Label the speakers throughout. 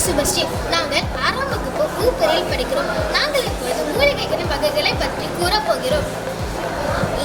Speaker 1: சுபஸ்ரீ. நாங்கள் 6ஆம் வகுப்பு ஊப்பரில் படிக்கிறோம். நாங்கள் இப்பொழுது மூலிகைகளின் வகைகளை பற்றி கூறப்போகிறோம்.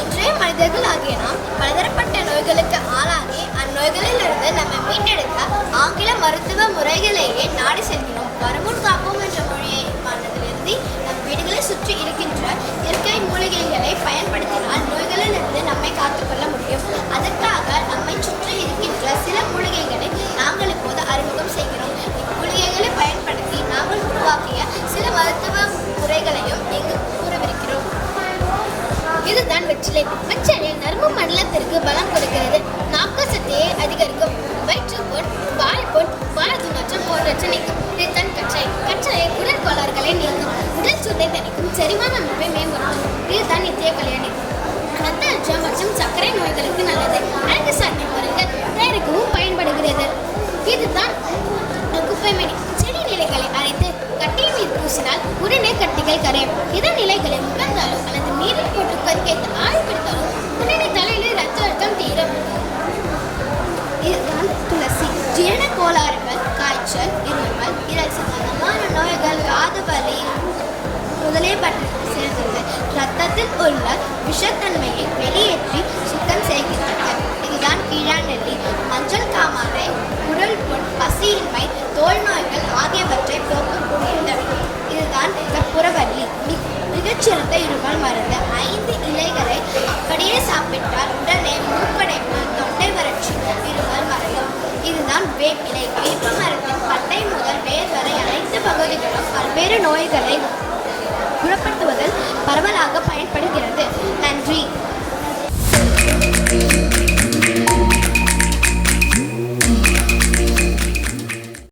Speaker 1: இன்றைய மனிதர்கள் ஆகிய நாம் பலதரப்பட்ட நோய்களுக்கு ஆளாகி அந்நோய்களிலிருந்து நம்மை மீட்டெடுக்க ஆங்கில மருத்துவ முறைகளையே நாடி செல்கிறோம். வருமுன் காப்போம் என்ற மொழியை மனதிலிருந்து நம் வீடுகளை சுற்றி இருக்கின்ற இயற்கை மூலிகைகளை பயன்படுத்தினால் நோய்களிலிருந்து நம்மை காத்துக்கொள்ள முடியும். அதற்காக நம்மை சுற்றி இருக்கின்ற சில மூலிகைகளை நாங்கள் இப்போது அறிமுகம் செய்கிறோம். இம்மூலிகைகளை பயன்படுத்தி நாங்கள் உருவாக்கிய சில மருத்துவ முறைகளையும் இங்கு கூறவிருக்கிறோம். இதுதான் வெற்றிலை. வெற்றிலை நரம்பு மண்டலத்திற்கு பலம் கொடுக்கிறது. நாக்கு சக்தியை அதிகரிக்கும். வயிற்றுப்புண், வாய்ப்புண், வாழதுணற்றம் போன்றவற்றை நீக்கும். இதுதான் கற்றாழை. கற்றாழை உடல் கோளாறுகளை நீக்கும். உடல் சூட்டை தணிக்கும். செரிமான அமைப்பை மேம்படுத்தும். இதுதான் நித்திய கல்யாணி. ரத்த அழுத்தம் மற்றும் சர்க்கரை நோய்களுக்கு நல்லது. அழகு சார்ந்த மருந்துகள் தயாரிக்கவும் பயன்படுகிறது. இதுதான் குப்பைமேனி. செடி நிலைகளை அரைத்து கட்டியின் மீது பூசினால் உடனே கட்டிகள் கரையும். இதன் நிலைகளை முகர்ந்தாலும் அல்லது நீரில் போட்டு கருக்கைத்து ஆவி பிடித்தாலும் உடனே தலையில் ரத்த அழுத்தம் தீரும். இதுதான் துளசி. ஜீரண கோளாறுகள், காய்ச்சல், இருமல், இரல் சம்பந்தமான நோய்கள், காது வலி முதலியவற்றுக்கு சேர்ந்தது இரத்தத்தில் உள்ள விஷத்தன்மையை வெளியேற்றி சுத்தம் செய்கிறது. இதுதான் கீழாநெல்லி. மஞ்சள் காமாலை, குடல் புண், பசியின்மை, தோல் நோய்கள் ஆகியவற்றை போக்கக்கூடியது. இதுதான் கற்பூரவல்லி. மிகச்சிறந்த இருமல் மருந்து. 5 இலைகளை அப்படியே சாப்பிட்டால் உடனே மூக்கடைப்பு, தொண்டை வறட்சி, இருமல் மறையும். இதுதான் வேப்பிலை. வேப்ப மரத்தின் பட்டை முதல் வேர் வரை அனைத்து பகுதிகளும் பல்வேறு நோய்களை குணப்படுத்துவதில் பரவலாக பயன்படுகிறது.